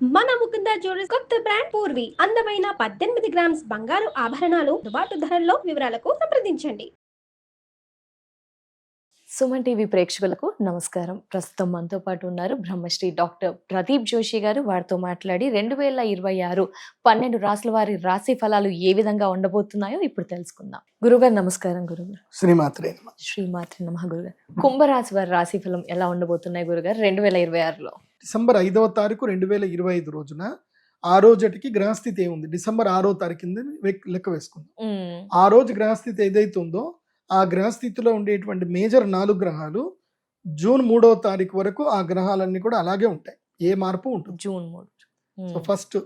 మన ముకుంద జ్యువెలర్స్ కొత్త బ్రాండ్ పూర్వి అందమైన 18 గ్రామ్స్ బంగారు ఆభరణాలు దుబాటు ధరల్లో వివరాలకు సంప్రదించండి. సుమన్ టీవీ ప్రేక్షకులకు నమస్కారం. ప్రస్తుతం మనతో పాటు ఉన్నారు బ్రహ్మశ్రీ డాక్టర్ ప్రదీప్ జోషి గారు. వారితో మాట్లాడి 2026 12 రాసుల వారి రాశి ఫలాలు ఏ విధంగా ఉండబోతున్నాయో ఇప్పుడు తెలుసుకుందాం. గురుగారు నమస్కారం. గురుగారు శ్రీమాత్రే నమః. గురుగారు, కుంభరాశి వారి రాశి ఫలం ఎలా ఉండబోతున్నాయి గురుగారు 2026లో? డిసెంబర్ 5వ తారీఖు 2025 రోజున ఆ రోజుకి గ్రహస్థితి ఏముంది, డిసెంబర్ 6వ తారీఖు లెక్క వేసుకుందాం. ఆ రోజు గ్రహస్థితి ఏదైతే ఉందో ఆ గ్రహస్థితిలో ఉండేటువంటి మేజర్ 4 గ్రహాలు జూన్ 3వ తారీఖు వరకు ఆ గ్రహాలన్నీ కూడా అలాగే ఉంటాయి, ఏ మార్పు ఉంటుంది. జూన్ 3. సో ఫస్ట్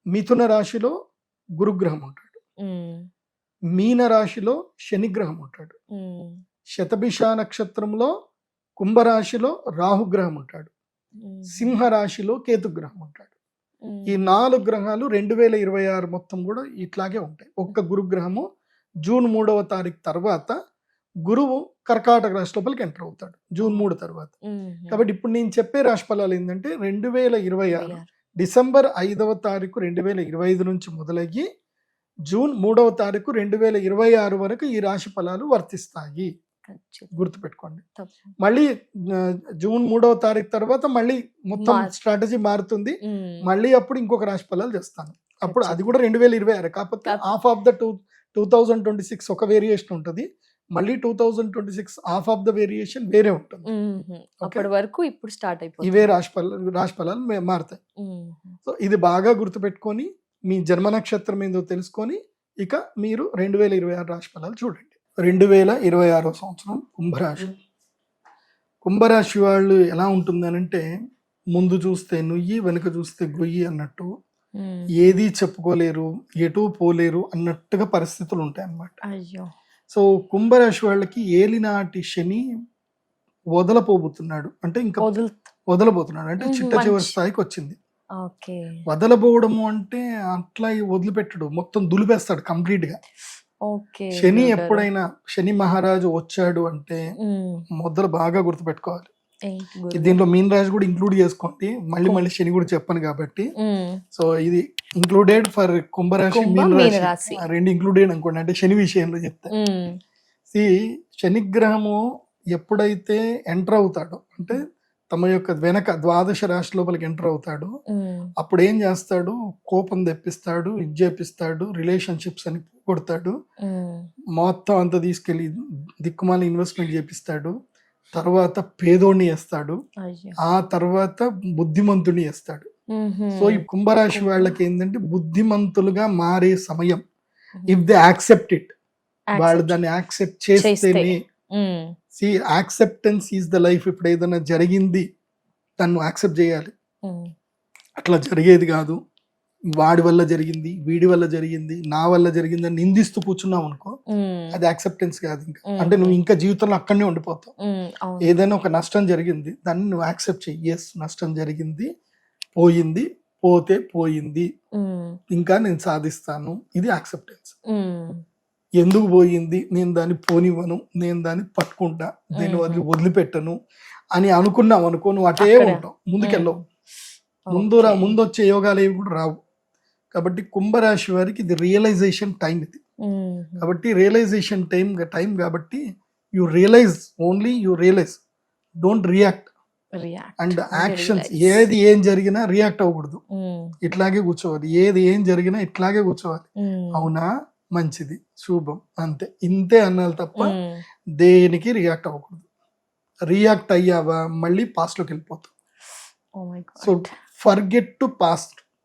మిథున రాశిలో గురుగ్రహం ఉంటాడు, మీన రాశిలో శనిగ్రహం ఉంటాడు, శతభిష నక్షత్రంలో కుంభరాశిలో రాహుగ్రహం ఉంటాడు, సింహ రాశిలో కేతుగ్రహం ఉంటాడు. ఈ 4 గ్రహాలు 2026 మొత్తం కూడా ఇట్లాగే ఉంటాయి. ఒక్క గురుగ్రహము జూన్ 3వ తారీఖు తర్వాత గురువు కర్కాటక రాశి లోపలికి ఎంటర్ అవుతాడు జూన్ 3 తర్వాత. కాబట్టి ఇప్పుడు నేను చెప్పే రాశి ఫలాలు ఏంటంటే 2026 డిసెంబర్ 5వ తారీఖు 2025 నుంచి మొదలయ్యి జూన్ 3వ తారీఖు 2026 వరకు ఈ రాశి ఫలాలు వర్తిస్తాయి. గుర్తుపెట్టుకోండి. మళ్ళీ జూన్ 3వ తారీఖు తర్వాత మళ్ళీ మొత్తం స్ట్రాటజీ మారుతుంది. మళ్ళీ అప్పుడు ఇంకొక రాశి ఫలాలు చేస్తాను. అప్పుడు అది కూడా 2026, కాకపోతే హాఫ్ ఆఫ్ ద 2026 ఒక వేరియేషన్ ఉంటుంది, మళ్ళీ 2026 హాఫ్ ఆఫ్ ద వేరియేషన్ వేరే ఉంటుంది. అప్పటి వరకు ఇప్పుడు స్టార్ట్ అయిపోతుంది, ఇవే రాశి ఫలాలు మారుతాయి. సో ఇది బాగా గుర్తుపెట్టుకొని మీ జన్మ నక్షత్రం ఏందో తెలుసుకొని ఇక మీరు 2026 రాశి ఫలాలు చూడండి. 2026 సంవత్సరం కుంభరాశి. కుంభరాశి వాళ్ళు ఎలా ఉంటుంది అంటే ముందు చూస్తే నుయ్యి వెనుక చూస్తే గొయ్యి అన్నట్టు, ఏది చెప్పుకోలేరు, ఎటు పోలేరు అన్నట్టుగా పరిస్థితులు ఉంటాయి అన్నమాట. సో కుంభరాశి వాళ్ళకి ఏలినాటి శని వదలపోబోతున్నాడు, అంటే ఇంకా వదలబోతున్నాడు అంటే చిట్ట చివరి స్థాయికి వచ్చింది. వదలబోవడము అంటే అట్లా వదిలిపెట్టడు, మొత్తం దులిపేస్తాడు కంప్లీట్ గా. శని ఎప్పుడైనా శని మహారాజు వచ్చాడు అంటే మొదలు బాగా గుర్తుపెట్టుకోవాలి. దీంట్లో మీన రాశి కూడా ఇంక్లూడ్ చేసుకోండి, మళ్ళీ శని కూడా చెప్పను కాబట్టి. సో ఇది ఇంక్లూడెడ్ ఫర్ కుంభరాశి మీన రాశి రెండు ఇంక్లూడెడ్ అనుకోండి, అంటే శని విషయంలో చెప్తే. శనిగ్రహము ఎప్పుడైతే ఎంటర్ అవుతాడో అంటే తమ యొక్క వెనక ద్వాదశ రాశి లోపలికి ఎంటర్ అవుతాడు, అప్పుడు ఏం చేస్తాడు, కోపం తెప్పిస్తాడు, ఇది చేపిస్తాడు, రిలేషన్షిప్స్ అని కొడతాడు, మొత్తం అంతా తీసుకెళ్లి దిక్కుమాల ఇన్వెస్ట్మెంట్ చేపిస్తాడు, తర్వాత పేదోడిని వేస్తాడు, ఆ తర్వాత బుద్ధిమంతుడిని వేస్తాడు. సో ఈ కుంభరాశి వాళ్ళకి ఏంటంటే బుద్ధిమంతులుగా మారే సమయం. ఇఫ్ దే యాక్సెప్ట్ ఇట్, వాళ్ళు దాన్ని యాక్సెప్ట్ చేస్తేనే. See acceptance is the life. ఇప్పుడు ఏదైనా జరిగింది తను యాక్సెప్ట్ చేయాలి, అట్లా జరిగేది కాదు. వాడి వల్ల జరిగింది, వీడి వల్ల జరిగింది, నా వల్ల జరిగింది అని నిందిస్తూ కూర్చున్నావు అనుకో, అది యాక్సెప్టెన్స్ కాదు. ఇంకా అంటే నువ్వు ఇంకా జీవితంలో అక్కడనే ఉండిపోతావు. ఏదైనా ఒక నష్టం జరిగింది, దాన్ని నువ్వు యాక్సెప్ట్ చెయ్యి. ఎస్, నష్టం జరిగింది, పోయింది, పోతే పోయింది, ఇంకా నేను సాధిస్తాను, ఇది యాక్సెప్టెన్స్. ఎందుకు పోయింది, నేను దాన్ని పోనివ్వను, నేను దాన్ని పట్టుకుంటా, దీన్ని వదిలిపెట్టను అని అనుకున్నావు అనుకో, నువ్వు అటే ఉంటావు, ముందుకెళ్ళవు. ముందు వచ్చే యోగాలు ఏవి కూడా రావు. కాబట్టి కుంభరాశి వారికి ఇది రియలైజేషన్ టైం ఇది. కాబట్టి రియలైజేషన్ టైం కాబట్టి you realise, only you realise, don't react. And actions, ఏం జరిగినా రియాక్ట్ అవ్వకూడదు, ఇట్లాగే కూర్చోవాలి. ఏం జరిగినా ఇట్లాగే కూర్చోవాలి. అవునా, మంచిది, శుభం, అంతే, ఇంతే అనాలి తప్ప దేనికి రియాక్ట్ అవ్వకూడదు. రియాక్ట్ అయ్యావా మళ్ళీ పాస్ట్ లోకి వెళ్ళిపోతావు. సో ఫర్గెట్ టు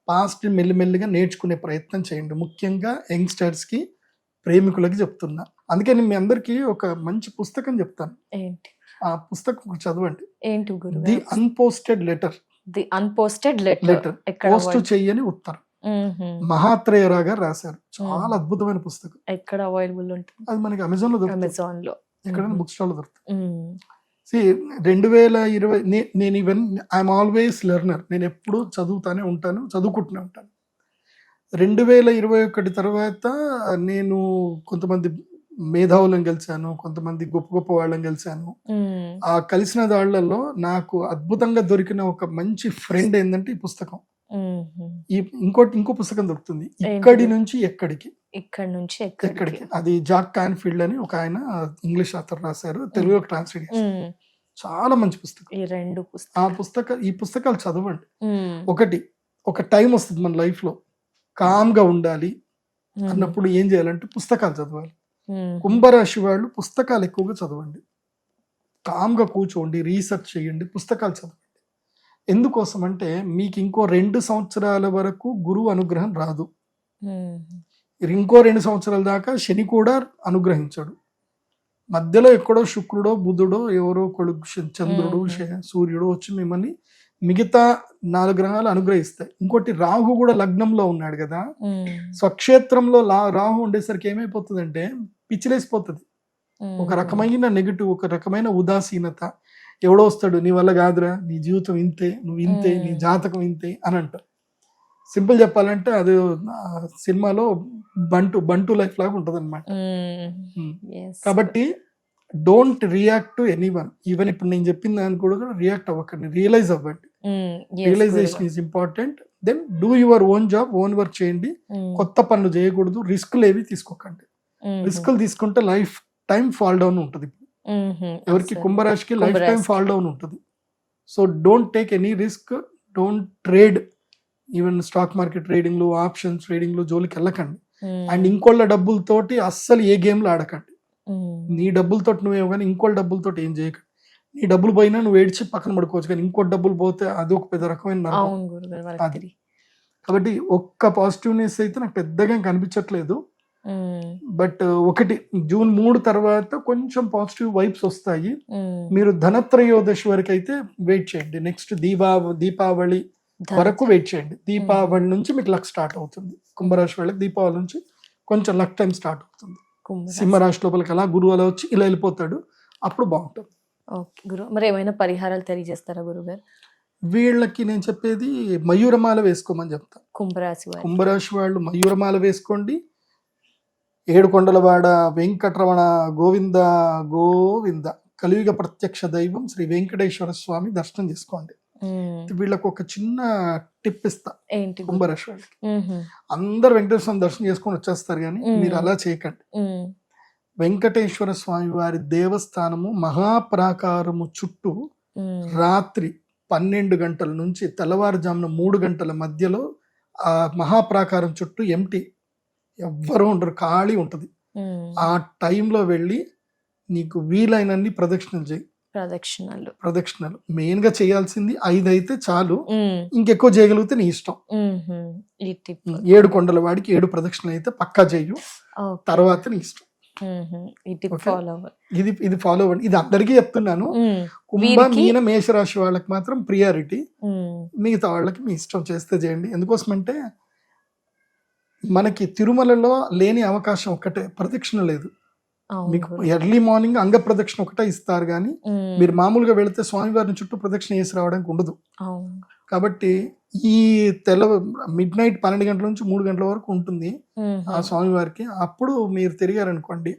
పాస్ట్ మెల్లిమెల్లిగా నేర్చుకునే ప్రయత్నం చేయండి. ముఖ్యంగా యంగ్స్టర్స్ కి, ప్రేమికులకి చెప్తున్నా. అందుకని మీ అందరికి ఒక మంచి పుస్తకం చెప్తాను, ఆ పుస్తకం చదవండి. The అన్పోస్టెడ్ letter. పోస్ట్ చెయ్యని ఉత్తరం. మహాత్రేయరా గారు రాశారు. చాలా అద్భుతమైన పుస్తకం. ఎక్కడ అవైలబుల్ ఉంటుంది? అది మనకి అమెజాన్ లో దొరుకుతుంది, ఎక్కడైనా బుక్ స్టాల్ లో దొరుకుతుంది. 2020 నేను ఈవెన్ ఐఎమ్ ఆల్వేస్ లెర్నర్, నేను ఎప్పుడు చదువుతూనే ఉంటాను. 2021 తర్వాత నేను కొంతమంది మేధావులను కలిశాను, కొంతమంది గొప్ప గొప్ప వాళ్ళని కలిశాను. ఆ కలిసిన దాళ్లలో నాకు అద్భుతంగా దొరికిన ఒక మంచి ఫ్రెండ్ ఏంటంటే ఈ పుస్తకం. ఈ ఇంకో పుస్తకం దొరుకుతుంది, ఇక్కడి నుంచి ఎక్కడికి. ఇక్కడ నుంచి ఎక్కడికి అది జాక్ కాన్ఫీల్డ్ అని ఒక ఆయన ఇంగ్లీష్ ఆథర్ రాశారు, తెలుగులోకి ట్రాన్స్లేట్ చేశారు. చాలా మంచి పుస్తకం. ఈ పుస్తకాలు చదవండి. ఒక టైం వస్తుంది మన లైఫ్ లో కామ్ గా ఉండాలి అన్నప్పుడు ఏం చేయాలంటే పుస్తకాలు చదవాలి. కుంభరాశి వాళ్ళు పుస్తకాలు ఎక్కువగా చదవండి, కామ్ గా కూర్చోండి, రీసెర్చ్ చేయండి, పుస్తకాలు చదవండి. ఎందుకోసం అంటే మీకు ఇంకో 2 సంవత్సరాల వరకు గురువు అనుగ్రహం రాదు. ఇంకో 2 సంవత్సరాల దాకా శని కూడా అనుగ్రహించడు. మధ్యలో ఎక్కడో శుక్రుడో బుధుడో ఎవరో కొడుకు చంద్రుడు సూర్యుడు వచ్చి మిమ్మల్ని మిగతా 4 గ్రహాలు అనుగ్రహిస్తాయి. ఇంకోటి రాహు కూడా లగ్నంలో ఉన్నాడు కదా, స్వక్షేత్రంలో రాహు ఉండేసరికి ఏమైపోతుందంటే పిచ్చిలేసిపోతుంది. ఒక రకమైన నెగిటివ్, ఒక రకమైన ఉదాసీనత. ఎవడో వస్తాడు, నీ వల్ల కాదురా, నీ జీవితం ఇంతే, నువ్వు ఇంతే, నీ జాతకం ఇంతే అని అంటారు. సింపుల్ చెప్పాలంటే అది సినిమాలో బంటు లైఫ్ లాగా ఉంటది అనమాట. కాబట్టి don't react to anyone. Even ఇప్పుడు నేను చెప్పిన దాన్ని కూడా రియాక్ట్ అవ్వకండి, రియలైజ్ అవ్వండి. Realisation is important. Then do your own job, own work చేయండి. కొత్త పనులు చేయకూడదు, రిస్క్లు ఏవి తీసుకోకండి. రిస్క్లు తీసుకుంటే లైఫ్ టైం ఫాల్ డౌన్ ఉంటుంది. ఎవరికి కుంభరాశికి లైఫ్ టైం ఫాల్ డౌన్ ఉంటుంది. So don't take any risk, don't trade. Even stock market trading లో, ఆప్షన్స్ ట్రేడింగ్ లో జోలికి వెళ్ళకండి. అండ్ ఇంకోళ్ళ డబ్బులతోటి అస్సలు ఏ గేమ్ లో ఆడకండి. నీ డబ్బులతో నువ్వేమో కానీ ఇంకోళ్ళ డబ్బులతో ఏం చేయకండి. నీ డబ్బులు పోయినా నువ్వు ఏడ్చి పక్కన పడుకోవచ్చు, కానీ ఇంకో డబ్బులు పోతే అది ఒక పెద్ద రకమైన అది. కాబట్టి ఒక్క పాజిటివ్నెస్ అయితే నాకు పెద్దగా కనిపించట్లేదు. బట్ ఒకటి జూన్ 3 తర్వాత కొంచెం పాజిటివ్ వైబ్స్ వస్తాయి. మీరు ధనత్రయోదశి వరకు అయితే వెయిట్ చేయండి. నెక్స్ట్ దీపావళి వరకు వెయిట్ చేయండి. దీపావళి నుంచి మీకు లక్ స్టార్ట్ అవుతుంది. కుంభరాశి వాళ్ళకి దీపావళి నుంచి కొంచెం లక్ టైం స్టార్ట్ అవుతుంది. సింహరాశి లోపలికి అలా గురువు అలా వచ్చి ఇలా వెళ్ళిపోతాడు, అప్పుడు బాగుంటుంది. మరి ఏమైనా పరిహారాలు తెలియజేస్తారా గురుగారు? వీళ్ళకి నేను చెప్పేది మయూరమాల వేసుకోమని చెప్తా. కుంభరాశి వాళ్ళు మయూరమాల వేసుకోండి. ఏడుకొండలవాడ వెంకటరమణ గోవింద గోవింద కలియుగ ప్రత్యక్ష దైవం శ్రీ వెంకటేశ్వర స్వామి దర్శనం చేసుకోండి. వీళ్ళకు ఒక చిన్న టిప్ ఇస్తా. కుంభరాశి వాళ్ళకి అందరు వెంకటేశ్వర స్వామి దర్శనం చేసుకొని వచ్చేస్తారు, కానీ మీరు అలా చేయకండి. వెంకటేశ్వర స్వామి వారి దేవస్థానము మహాప్రాకారము చుట్టూ రాత్రి 12 గంటల నుంచి తెల్లవారుజామున 3 గంటల మధ్యలో ఆ మహాప్రాకారం చుట్టూ ఎంటీ, ఎవ్వరూ ఉండరు, ఖాళీ ఉంటుంది. ఆ టైంలో వెళ్ళి నీకు వీలైనన్ని ప్రదక్షిణలు చేయి. ప్రదక్షిణలు మెయిన్ గా చేయాల్సింది 5 అయితే చాలు, ఇంకెక్కువ చేయగలిగితే నీ ఇష్టం. 7 కొండల వాడికి 7 ప్రదక్షిణలు అయితే పక్కా చేయు, తర్వాత నీ ఇష్టం. ఇది ఫాలో అవ్వండి. ఇది అందరికీ చెప్తున్నాను. కుంభ మీన మేషరాశి వాళ్ళకి మాత్రం ప్రియారిటీ, మిగతా వాళ్ళకి మీ ఇష్టం చేస్తే చేయండి. ఎందుకోసమంటే మనకి తిరుమలలో లేని అవకాశం ఒక్కటే, ప్రదక్షిణ లేదు. మీకు ఎర్లీ మార్నింగ్ అంగ ప్రదక్షిణ ఒకటే ఇస్తారు, కానీ మీరు మామూలుగా వెళితే స్వామివారిని చుట్టూ ప్రదక్షిణ చేసి రావడానికి ఉండదు. కాబట్టి ఈ మిడ్ నైట్ 12 గంటల నుంచి 3 గంటల వరకు ఉంటుంది ఆ స్వామివారికి. అప్పుడు మీరు తిరిగారనుకోండి,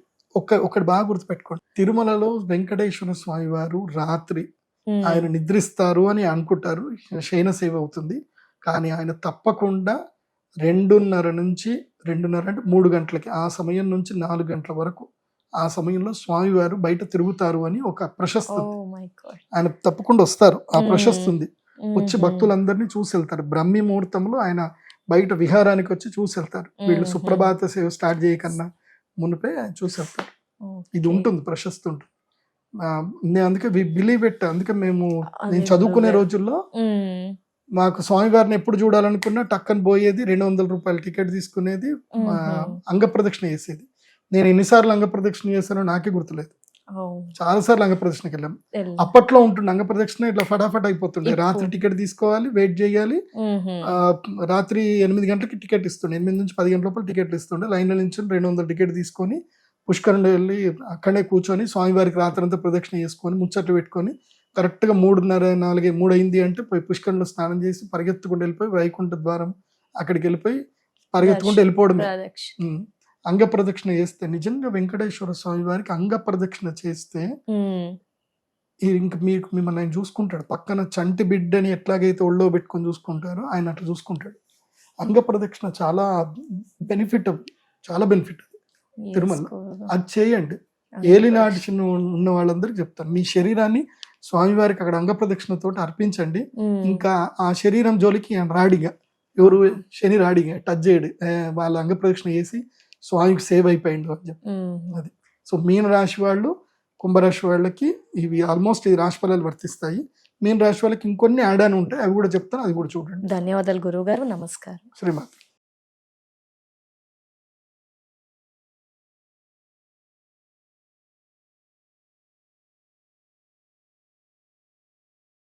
ఒకటి బాగా గుర్తుపెట్టుకోండి, తిరుమలలో వెంకటేశ్వర స్వామి వారు రాత్రి ఆయన నిద్రిస్తారు అని అనుకుంటారు, శయన సేవ అవుతుంది. కానీ ఆయన తప్పకుండా 2:30 నుంచి 2:30 అంటే 3 గంటలకి, ఆ సమయం నుంచి 4 గంటల వరకు, ఆ సమయంలో స్వామివారు బయట తిరుగుతారు అని ఒక ప్రశస్తి. ఆయన తప్పకుండా వస్తారు, ఆ ప్రశస్తి ఉంది. వచ్చి భక్తులందరినీ చూసి వెళ్తారు. బ్రహ్మి ముహూర్తంలో ఆయన బయట విహారానికి వచ్చి చూసి వెళ్తారు. వీళ్ళు సుప్రభాత సేవ స్టార్ట్ చేయకన్నా మునిపే చూసి వెళ్తారు. ఇది ఉంటుంది, ప్రశస్తి ఉంటుంది. నేను అందుకే బిలీవ్ ఇట్. అందుకే నేను చదువుకునే రోజుల్లో మాకు స్వామివారిని ఎప్పుడు చూడాలనుకున్నా టక్కని పోయేది, 200 రూపాయల టికెట్ తీసుకునేది, అంగ ప్రదక్షిణ చేసేది. నేను ఎన్నిసార్లు అంగ ప్రదక్షిణ చేశానో నాకే గుర్తులేదు. చాలా సార్లు అంగ ప్రదక్షిణకి వెళ్ళాం. అప్పట్లో ఉంటుండే అంగ ప్రదక్షిణ ఇట్లా ఫటాఫట్ అయిపోతుండే. రాత్రి టికెట్ తీసుకోవాలి, వెయిట్ చేయాలి. రాత్రి 8 గంటలకి టికెట్ ఇస్తుండే, 8 నుంచి 10 గంటల లోపల టికెట్లు ఇస్తుండే. లైన్లో నుంచి 200 టికెట్ తీసుకొని పుష్కరంలో వెళ్ళి అక్కడే కూర్చొని స్వామివారికి రాత్రంతా ప్రదక్షిణ చేసుకొని ముచ్చట్లు పెట్టుకొని కరెక్ట్గా 3:30, 4, 3 అయింది అంటే పోయి పుష్కరంలో స్నానం చేసి పరిగెత్తుకుంటూ వెళ్ళిపోయి వైకుంఠ ద్వారం అక్కడికి వెళ్ళిపోయి పరిగెత్తుకుంటూ వెళ్ళిపోవడమే. అంగ ప్రదక్షిణ చేస్తే నిజంగా వెంకటేశ్వర స్వామి వారికి అంగ ప్రదక్షిణ చేస్తే ఇంక మీకు మిమ్మల్ని ఆయన చూసుకుంటాడు. పక్కన చంటి బిడ్డని ఎట్లాగైతే ఒళ్ళో పెట్టుకొని చూసుకుంటారో ఆయన అట్లా చూసుకుంటాడు. అంగ ప్రదక్షిణ చాలా బెనిఫిట్, చాలా బెనిఫిట్ తిరుమల. అది చేయండి. ఏలినాటి చిన్న ఉన్న వాళ్ళందరికీ చెప్తాను, మీ శరీరాన్ని స్వామివారికి అక్కడ అంగ ప్రదక్షిణతో అర్పించండి. ఇంకా ఆ శరీరం జోలికి ఆయన రాడిగా, ఎవరు శని రాడిగా టచ్ చేయడు, వాళ్ళ అంగ ప్రదక్షిణ చేసి స్వామికి సేవ్ అయిపోయిండు అని చెప్పి. అది సో మీన రాశి వాళ్ళు, కుంభరాశి వాళ్ళకి ఇవి ఆల్మోస్ట్ ఈ రాశి ఫలాలు వర్తిస్తాయి. మీన రాశి వాళ్ళకి ఇంకొన్ని యాడ్ అని ఉంటాయి, అవి కూడా చెప్తాను, అది కూడా చూడండి. ధన్యవాదాలు గురువు గారు. నమస్కారం. శ్రీమాత.